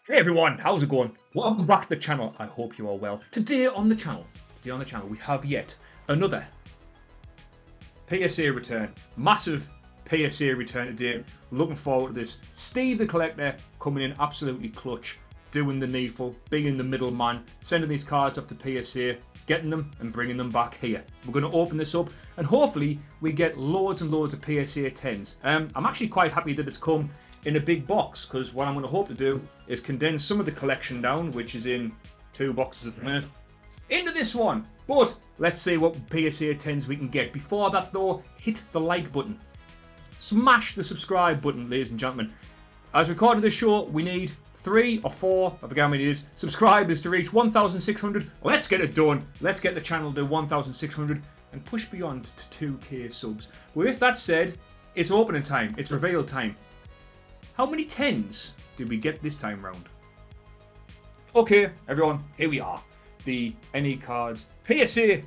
Hey everyone, how's it going? Welcome back to the channel. I hope you are well. Today on the channel, we have yet another PSA return. Massive PSA return today. Looking forward to this. Steve the Collector coming in absolutely clutch, doing the needful, being the middleman, sending these cards off to PSA, getting them and bringing them back here. We're going to open this up and hopefully we get loads and loads of PSA 10s. I'm actually quite happy that it's come in a big box, because what I'm going to hope to do is condense some of the collection down, which is in 2 boxes at the minute, into this one. But let's see what PSA 10s we can get. Before that though, hit the like button. Smash the subscribe button, ladies and gentlemen. As recording this show, we need 3 or 4, I forget how many it is, subscribers to reach 1,600. Let's get it done. Let's get the channel to 1,600 and push beyond to 2k subs. With that said, it's opening time. It's reveal time. How many 10s did we get this time round? Okay, everyone, here we are. The NE cards PSA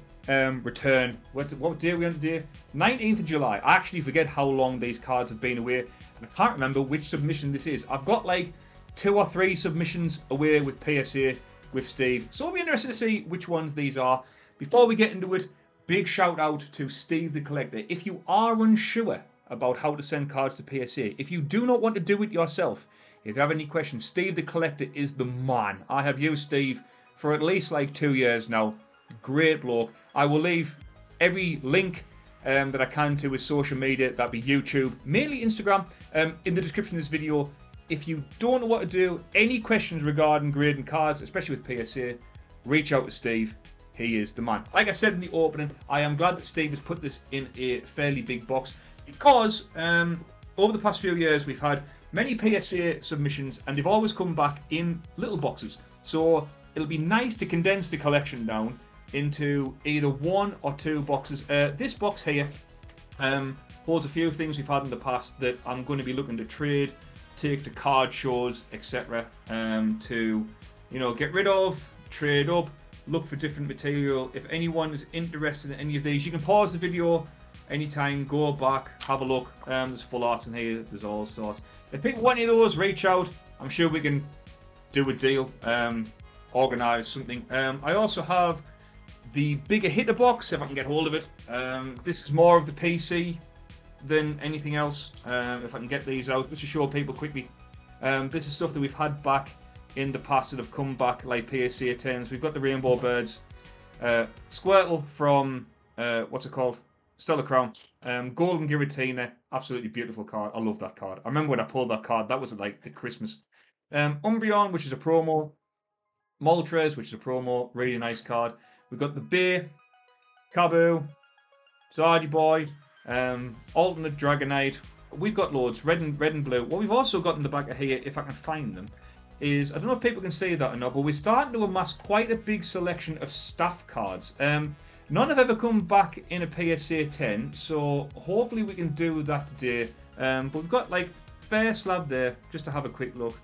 return. What day are we on today? 19th of July. I actually forget how long these cards have been away, and I can't remember which submission this is. I've got like 2 or 3 submissions away with PSA with Steve, so I'll be interested to see which ones these are. Before we get into it, big shout out to Steve the Collector. If you are unsure about how to send cards to PSA, if you do not want to do it yourself, if you have any questions, Steve the Collector is the man. I have used Steve for at least like 2 years now. Great bloke. I will leave every link that I can to his social media, that'd be YouTube, mainly Instagram, in the description of this video. If you don't know what to do, any questions regarding grading cards, especially with PSA, reach out to Steve. He is the man. Like I said in the opening, I am glad that Steve has put this in a fairly big box, because over the past few years we've had many PSA submissions and they've always come back in little boxes. So it'll be nice to condense the collection down into either 1 or 2 boxes. This box here holds a few things we've had in the past that I'm going to be looking to trade, take to card shows, etc. To, you know, get rid of, trade up, look for different material. If anyone is interested in any of these, you can pause the video anytime, go back, have a look. There's full arts in here, there's all sorts. If people want any of those, reach out. I'm sure we can do a deal, organise something. I also have the bigger hitter box, if I can get hold of it. This is more of the PC than anything else. If I can get these out, just to show people quickly. This is stuff that we've had back in the past that have come back, like PSA 10s. We've got the Rainbow Birds, Squirtle from, what's it called? Stellar Crown, Golden Giratina, absolutely beautiful card. I love that card. I remember when I pulled that card, that was like at Christmas. Umbreon, which is a promo. Moltres, which is a promo, really nice card. We've got the Bay, Kaboo, Zardy Boy, Alternate Dragonite. We've got loads, red and blue. What we've also got in the back of here, if I can find them, is, I don't know if people can see that or not, but we're starting to amass quite a big selection of staff cards. None have ever come back in a PSA 10, so hopefully we can do that today. But we've got like fair slab there, just to have a quick look.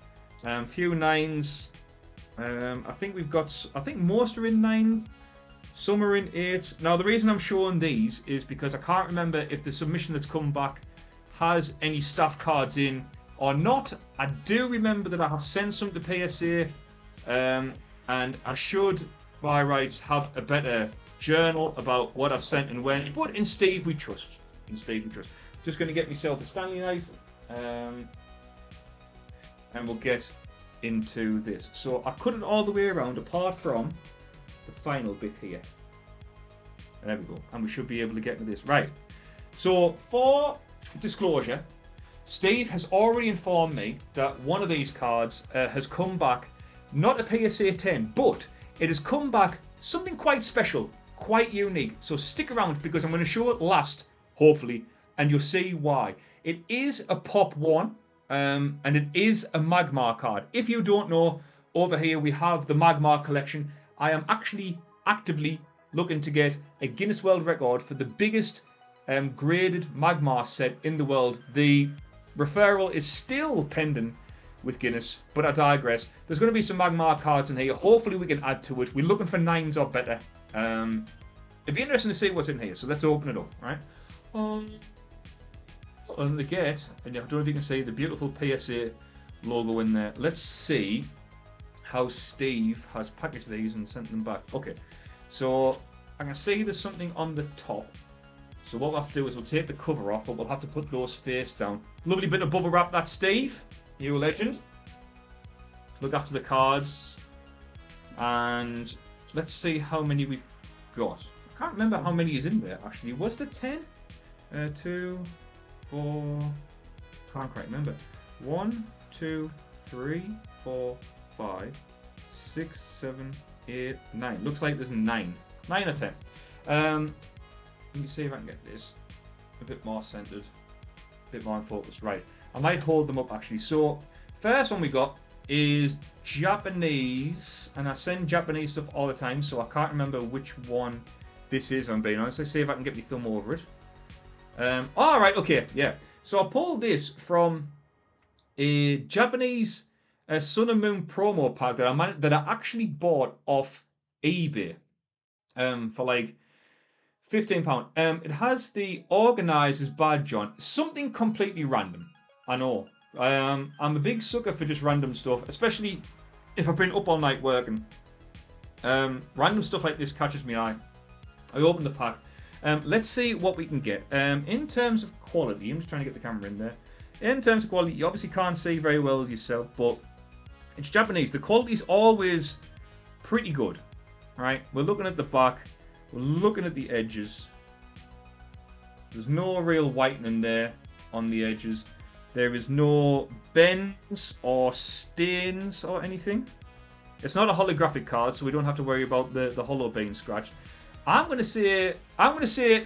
Few 9s. I think we've got, I think most are in 9, some are in 8. Now the reason I'm showing these is because I can't remember if the submission that's come back has any staff cards in or not. I do remember that I have sent some to PSA, and I should by rights have a better journal about what I've sent and when, but in Steve we trust. In Steve we trust. Just going to get myself a Stanley knife, and we'll get into this. So I cut it all the way around apart from the final bit here. There we go, and we should be able to get into this. Right, so for disclosure, Steve has already informed me that one of these cards has come back, not a PSA 10, but it has come back something quite special, quite unique. So stick around, because I'm going to show it last, hopefully, and you'll see why. It is a Pop 1, and it is a Magmar card. If you don't know, over here we have the Magmar collection. I am actually actively looking to get a Guinness World Record for the biggest graded Magmar set in the world. The referral is still pending with Guinness, but I digress. There's going to be some Magmar cards in here. Hopefully we can add to it. We're looking for 9s or better. It'd be interesting to see what's in here, so let's open it up, right? On the gate, and I don't know if you can see the beautiful PSA logo in there. Let's see how Steve has packaged these and sent them back. Okay, so I can see there's something on the top. So what we'll have to do is we'll take the cover off, but we'll have to put those face down. Lovely bit of bubble wrap, that's Steve. You a legend. Look after the cards. And let's see how many we've got. I can't remember how many is in there, actually. Was there 10? 2, 4... Can't quite remember. 1, 2, 3, 4, 5, 6, 7, 8, 9. Looks like there's 9. 9 or 10. Let me see if I can get this a bit more centered, a bit more in focus. Right, I might hold them up actually. So, first one we got is Japanese, and I send Japanese stuff all the time, so I can't remember which one this is, if I'm being honest. Let's see if I can get my thumb over it. Alright, okay, yeah. So I pulled this from a Japanese Sun and Moon promo pack that I actually bought off eBay for like £15. It has the organizer's badge on. Something completely random. I know. I'm a big sucker for just random stuff, especially if I've been up all night working. Random stuff like this catches my eye. I open the pack. Let's see what we can get. In terms of quality, I'm just trying to get the camera in there. In terms of quality, you obviously can't see very well as yourself, but it's Japanese. The quality is always pretty good. Right? We're looking at the back. We're looking at the edges. There's no real whitening there on the edges. There is no bends or stains or anything. It's not a holographic card, so we don't have to worry about the holo being scratched. I'm gonna say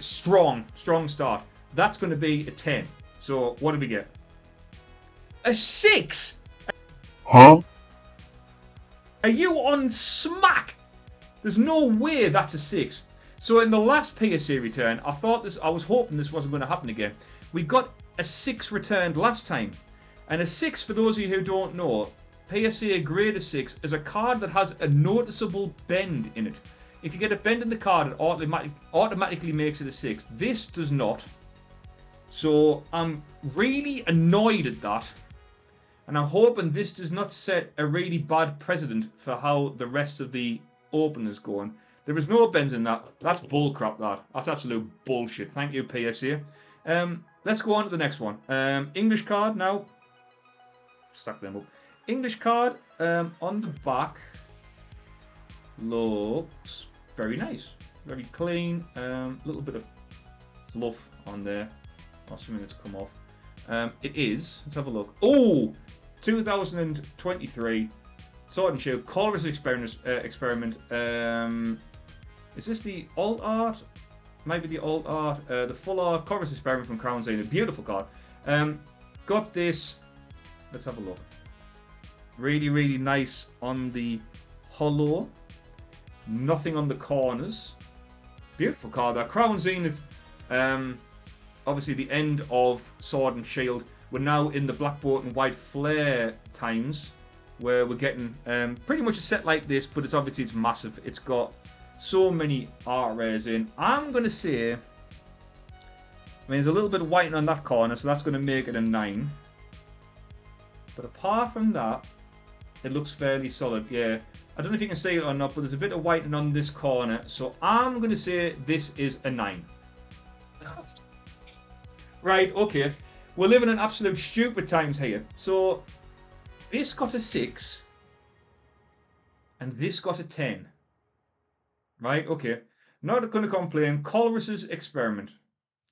strong start. That's gonna be a 10. So what did we get? A 6. Huh? Are you on smack? There's no way that's a 6. So in the last PSA return, I was hoping this wasn't going to happen again. We got a 6 returned last time. And a 6, for those of you who don't know, PSA grade 6 is a card that has a noticeable bend in it. If you get a bend in the card, it automatically makes it a 6. This does not. So I'm really annoyed at that. And I'm hoping this does not set a really bad precedent for how the rest of the openers going. There is no bends in that. That's bullcrap, that. That's absolute bullshit. Thank you, PSA. Let's go on to the next one. English card now. Stack them up. English card on the back looks very nice. Very clean. Little bit of fluff on there. Or something that's come off. It is. Let's have a look. Oh! 2023. Sword and Shield. Colorless experiment. Is this the alt art? Might be the alt art. The full art. Colorless experiment from Crown Zane. A beautiful card. Got this. Let's have a look. Really, really nice on the holo. Nothing on the corners. Beautiful card. That Crown Zenith. Obviously, the end of Sword and Shield. We're now in the Black Bolt and White Flare times, where we're getting pretty much a set like this, but it's massive. It's got so many art rares in. I'm going to say, there's a little bit of whitening on that corner, so that's going to make it a 9. But apart from that, it looks fairly solid. Yeah, I don't know if you can see it or not, but there's a bit of whitening on this corner, so I'm going to say this is a 9. Right, okay. We're living in absolute stupid times here. So, this got a 6, and this got a 10. Right, okay. Not going to complain. Colress's Experiment.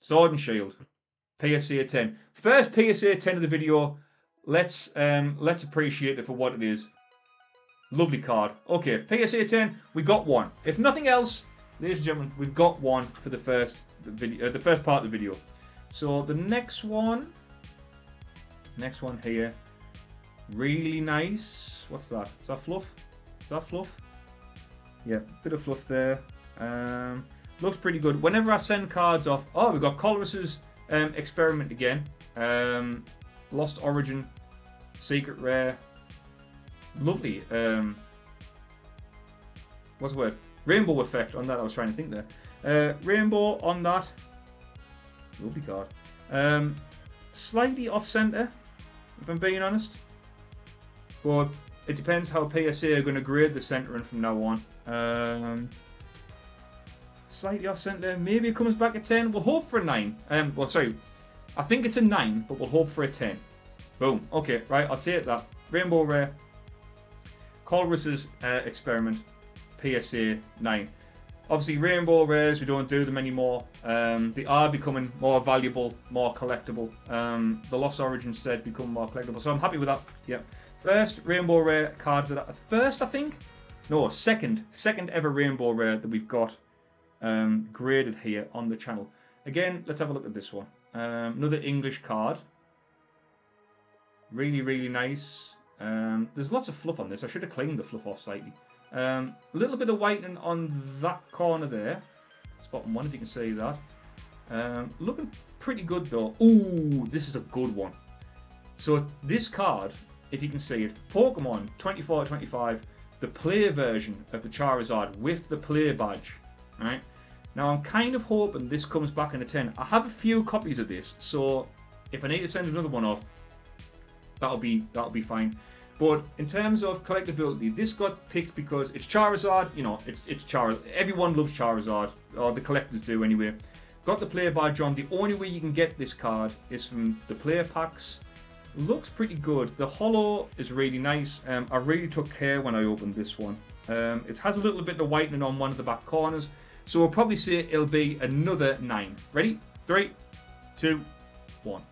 Sword and Shield. PSA 10. First PSA 10 of the video. Let's appreciate it for what it is. Lovely card. Okay, PSA 10. We got one. If nothing else, ladies and gentlemen, we've got one for the first part of the video. So the next one here, really nice. What's that? Is that fluff? Is that fluff? Yeah, bit of fluff there. Looks pretty good. Whenever I send cards off, oh, we've got Colress's Experiment again. Lost Origin, Secret Rare. Lovely. What's the word? Rainbow effect on that. I was trying to think there. Rainbow on that. Lovely card. Slightly off center, if I'm being honest. But it depends how PSA are going to grade the centering from now on. Slightly off center. Maybe it comes back at 10. We'll hope for a 9. Well, sorry. I think it's a 9, but we'll hope for a 10. Boom. Okay, right. I'll take that. Rainbow Rare. Colress's Experiment. PSA 9. Obviously, Rainbow Rares, we don't do them anymore. They are becoming more valuable, more collectible. The Lost Origins set become more collectible. So I'm happy with that. Yeah. First Rainbow Rare card that first, I think? No, second ever Rainbow Rare that we've got graded here on the channel. Again, let's have a look at this one. Another English card. Really, really nice. There's lots of fluff on this. I should have cleaned the fluff off slightly. A little bit of whitening on that corner there. It's bottom one, if you can see that. Looking pretty good though. Ooh, this is a good one. So this card, if you can see it, Pokemon 24-25, the play version of the Charizard with the play badge. Right. Now I'm kind of hoping this comes back in a 10. I have a few copies of this, so if I need to send another one off, that'll be fine. But in terms of collectability, this got picked because it's Charizard. You know, it's Charizard. Everyone loves Charizard, or the collectors do anyway. Got the player badge on. The only way you can get this card is from the player packs. Looks pretty good. The holo is really nice. I really took care when I opened this one. It has a little bit of whitening on one of the back corners, so we'll probably say it'll be another 9. Ready? 3, 2, 1.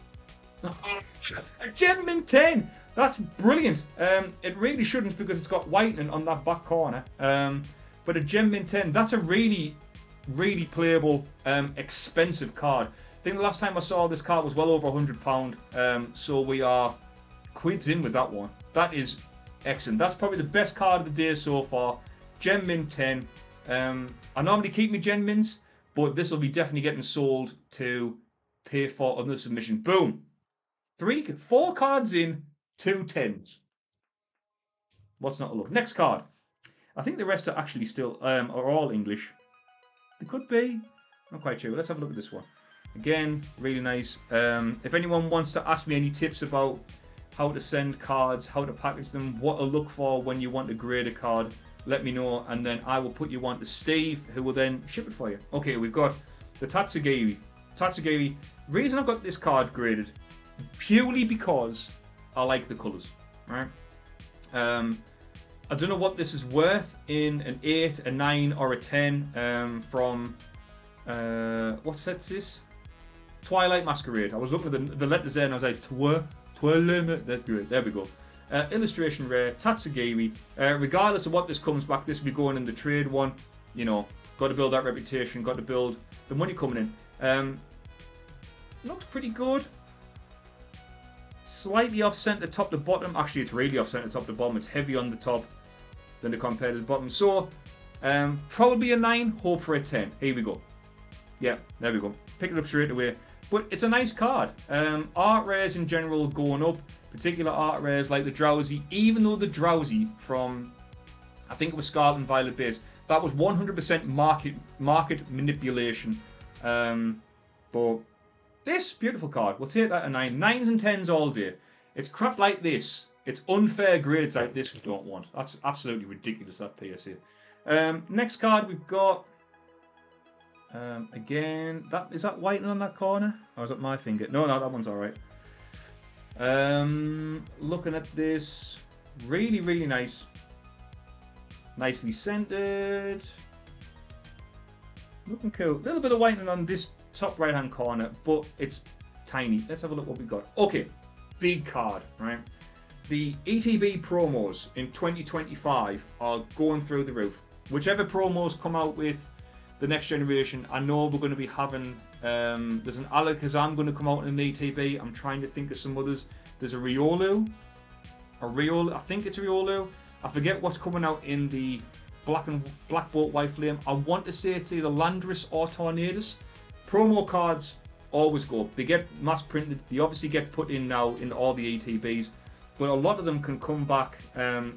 A gem in 10. That's brilliant. It really shouldn't because it's got whitening on that back corner. But a gem mint 10, that's a really, really playable, expensive card. I think the last time I saw this card was well over £100. So we are quids in with that one. That is excellent. That's probably the best card of the day so far. Gem mint 10. I normally keep my gem mints, but this will be definitely getting sold to pay for another submission. Boom. 4 cards in. 2 10s. What's not to love? Next card. I think the rest are actually still are all English. They could be. Not quite sure. Let's have a look at this one. Again, really nice. If anyone wants to ask me any tips about how to send cards, how to package them, what to look for when you want to grade a card, let me know, and then I will put you on to Steve, who will then ship it for you. Okay, we've got the Tatsugiri. Tatsugiri. Reason I've got this card graded purely because I like the colours, right? I don't know what this is worth in an 8, a 9, or a 10 from, what set's this? Twilight Masquerade. I was looking at the letters there and I was like, Twilight, that's good, there we go. Illustration rare, Tatsugiri. Regardless of what this comes back, this will be going in the trade one. You know, got to build that reputation, got to build the money coming in. Looks pretty good. Slightly off centre top to bottom. Actually, it's really off centre top to bottom. It's heavy on the top than to compare to the bottom. So, probably a 9, hope for a 10. Here we go. Yeah, there we go. Pick it up straight away. But it's a nice card. Art rares in general going up. Particular art rares like the Drowsy. Even though the Drowsy from, I think it was Scarlet and Violet base, that was 100% market manipulation. But this beautiful card, we'll take that a 9. 9s and 10s all day. It's crap like this. It's unfair grades like this we don't want. That's absolutely ridiculous, that PSA. Next card we've got, again, is that whitening on that corner? Or is that my finger? No, that one's alright. Looking at this, really, really nice. Nicely centered. Looking cool. A little bit of whitening on this top right hand corner, but it's tiny. Let's have a look what we've got. Okay, big card, right? The ETB promos in 2025 are going through the roof. Whichever promos come out with the next generation, I know we're going to be having, there's an Alakazam going to come out in an ETB. I'm trying to think of some others. There's a Riolu. I think it's a Riolu. I forget what's coming out in the Black Bolt White Flame. I want to say it's either Landorus or Tornadus. Promo cards always go up. They get mass printed. They obviously get put in now in all the ETBs. But a lot of them can come back,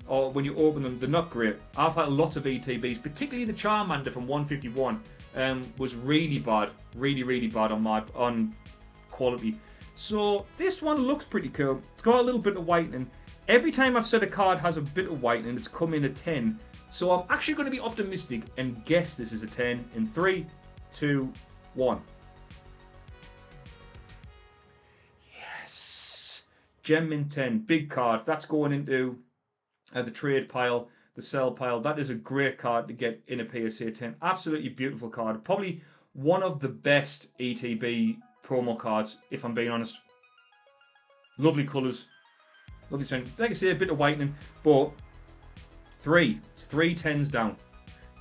or when you open them, they're not great. I've had lots of ETBs, particularly the Charmander from 151, was really bad, really bad on quality. So this one looks pretty cool. It's got a little bit of whitening. Every time I've said a card has a bit of whitening, it's come in a 10. So I'm actually going to be optimistic and guess this is a 10 in 3, 2, 1. Yes! Gem Mint 10, big card. That's going into the trade pile, the sell pile. That is a great card to get in a PSA 10. Absolutely beautiful card. Probably one of the best ETB promo cards, if I'm being honest. Lovely colours. Lovely sound. Like I say, a bit of whitening, but it's 3 10s down.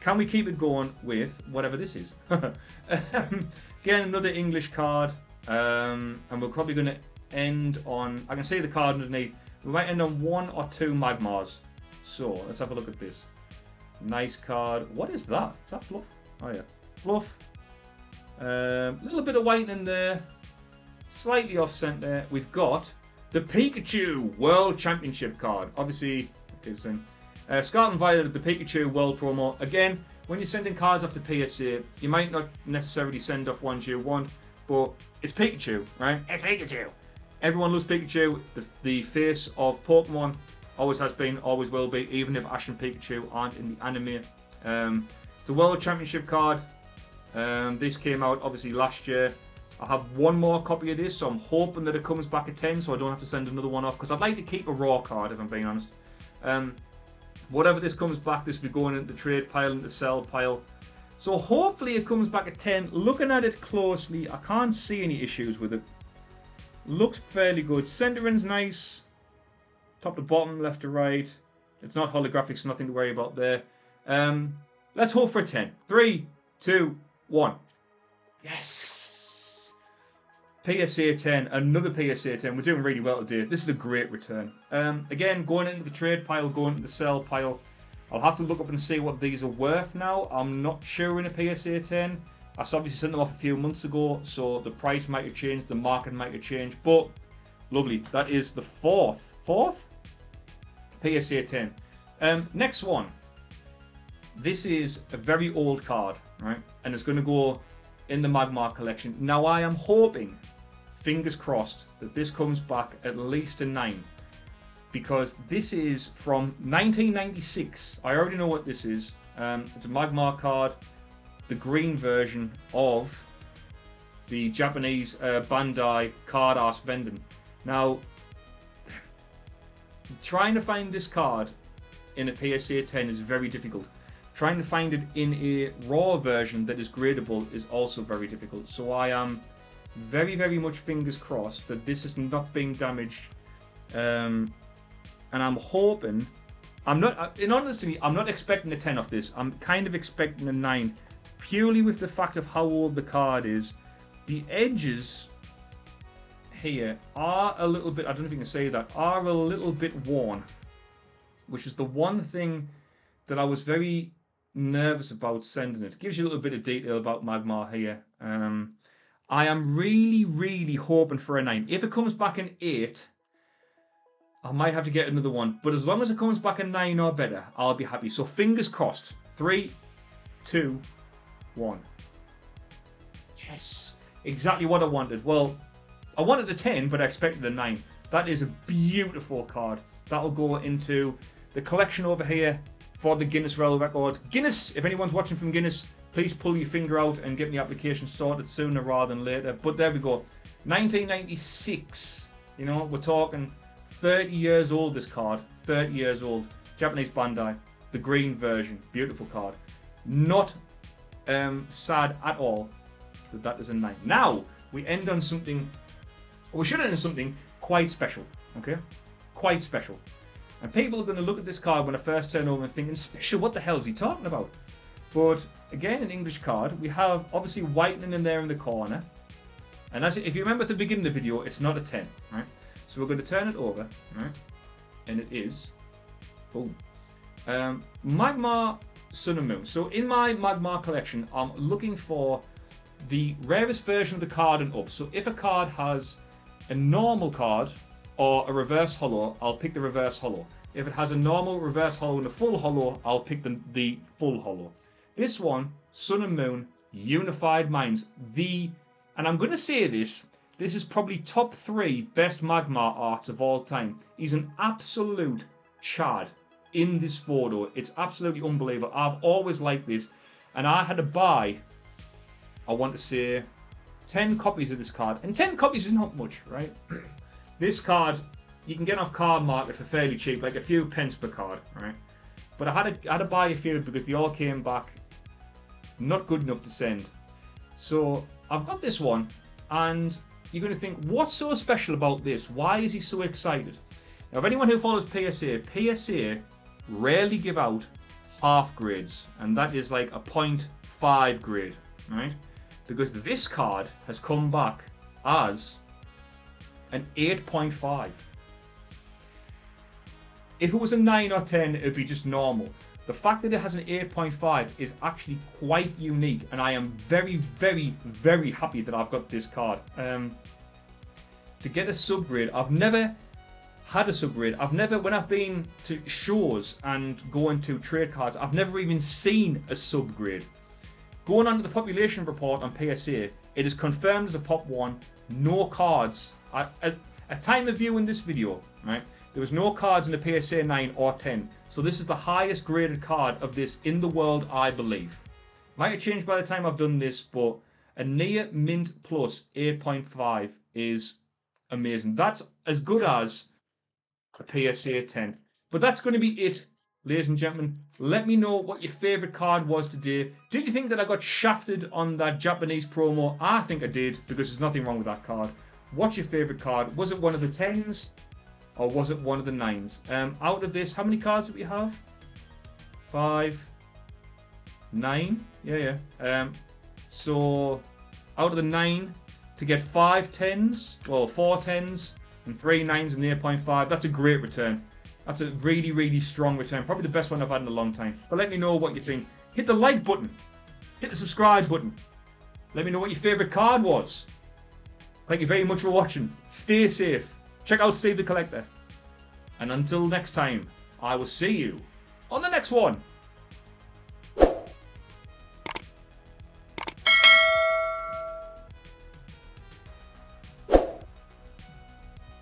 Can we keep it going with whatever this is? Again, another English card, and we're probably going to end on, I can see the card underneath, we might end on 1 or 2 Magmars. So, let's have a look at this. Nice card. What is that? Is that fluff? Oh yeah, fluff. A little bit of whitening there, slightly off centre. We've got the Pikachu World Championship card. Obviously, Scarlet and Violet, the Pikachu World promo. Again, when you're sending cards off to PSA, you might not necessarily send off ones you want, but it's Pikachu, right? It's Pikachu. Everyone loves Pikachu. The face of Pokemon always has been, always will be, even if Ash and Pikachu aren't in the anime. It's a World Championship card. This came out obviously last year. I have one more copy of this, so I'm hoping that it comes back at 10, so I don't have to send another one off, because I'd like to keep a raw card, if I'm being honest. Whatever this comes back, this will be going into the trade pile, into the sell pile. So hopefully it comes back at 10. Looking at it closely, I can't see any issues with it. Looks fairly good. Centering's nice. Top to bottom, left to right. It's not holographic, so nothing to worry about there. Let's hope for a 10. 3, 2, 1. Yes! PSA 10, another PSA 10. We're doing really well today. This is a great return. Again, going into the trade pile, going into the sell pile. I'll have to look up and see what these are worth now. I'm not sure in a PSA 10. I obviously sent them off a few months ago, so the price might have changed, the market might have changed, but lovely. That is the fourth PSA 10. Next one. This is a very old card, right? And it's going to go in the Magmar collection. Now I am hoping, fingers crossed, that this comes back at least a 9. Because this is from 1996. I already know what this is. It's a Magmar card. The green version of the Japanese Bandai card arse vending. Now, trying to find this card in a PSA 10 is very difficult. Trying to find it in a raw version that is gradable is also very difficult. So I am very, very much fingers crossed that this is not being damaged. And I'm hoping, in honesty, I'm not expecting a 10 off this. I'm kind of expecting a 9. Purely with the fact of how old the card is. The edges here are a little bit, I don't know if you can say that, are a little bit worn. Which is the one thing that I was very nervous about sending it. Gives you a little bit of detail about Magmar here. I am really, really hoping for a 9. If it comes back an 8, I might have to get another one. But as long as it comes back a 9 or better, I'll be happy. So fingers crossed. 3, 2, 1. Yes! Exactly what I wanted. Well, I wanted a 10, but I expected a 9. That is a beautiful card. That'll go into the collection over here for the Guinness World Record. Guinness, if anyone's watching from Guinness, please pull your finger out and get the application sorted sooner rather than later. But there we go. 1996. You know, we're talking 30 years old, this card. 30 years old. Japanese Bandai. The green version. Beautiful card. Not sad at all that is a 9. Now, we end on something, we should end on something quite special. Okay? Quite special. And people are going to look at this card when I first turn over and thinking, special, what the hell is he talking about? But again, an English card, we have obviously whitening in there in the corner. And as if you remember at the beginning of the video, it's not a 10, right? So we're going to turn it over, right? And it is, boom, Magmar Sun and Moon. So in my Magmar collection, I'm looking for the rarest version of the card and up. So if a card has a normal card or a reverse holo, I'll pick the reverse holo. If it has a normal reverse holo and a full holo, I'll pick the full holo. This one, Sun and Moon, Unified Minds, and I'm going to say this, This is probably top 3 best Magmar arts of all time. He's an absolute chad in this photo. It's absolutely unbelievable. I've always liked this. And I had to buy, I want to say, 10 copies of this card. And 10 copies is not much, right? This card, you can get off Card Market for fairly cheap, like a few pence per card, right? But I had to buy a few because they all came back not good enough to send. So I've got this one, and you're going to think, what's so special about this? Why is he so excited? Now, if anyone who follows PSA rarely give out half grades, and that is like a 0.5 grade, right? Because this card has come back as an 8.5. If it was a 9 or 10, it would be just normal. The fact that it has an 8.5 is actually quite unique, and I am very, very, very happy that I've got this card. To get a subgrade, I've never had a subgrade. When I've been to shows and going to trade cards, I've never even seen a subgrade. Going on to the population report on PSA, it is confirmed as a Pop 1, no cards. At time of viewing this video, right, there was no cards in the PSA 9 or 10. So this is the highest graded card of this in the world, I believe. Might have changed by the time I've done this, but a near mint plus 8.5 is amazing. That's as good as a PSA 10. But that's going to be it, ladies and gentlemen. Let me know what your favourite card was today. Did you think that I got shafted on that Japanese promo? I think I did, because there's nothing wrong with that card. What's your favourite card? Was it one of the 10s? Or was it one of the 9s? Out of this, how many cards do we have? 5, 9. Yeah. So out of the 9, to get 5 10s, well, 4 10s, and 3 9s and 8.5, that's a great return. That's a really, really strong return. Probably the best one I've had in a long time. But let me know what you think. Hit the like button. Hit the subscribe button. Let me know what your favourite card was. Thank you very much for watching. Stay safe. Check out Save the Collector. And until next time, I will see you on the next one.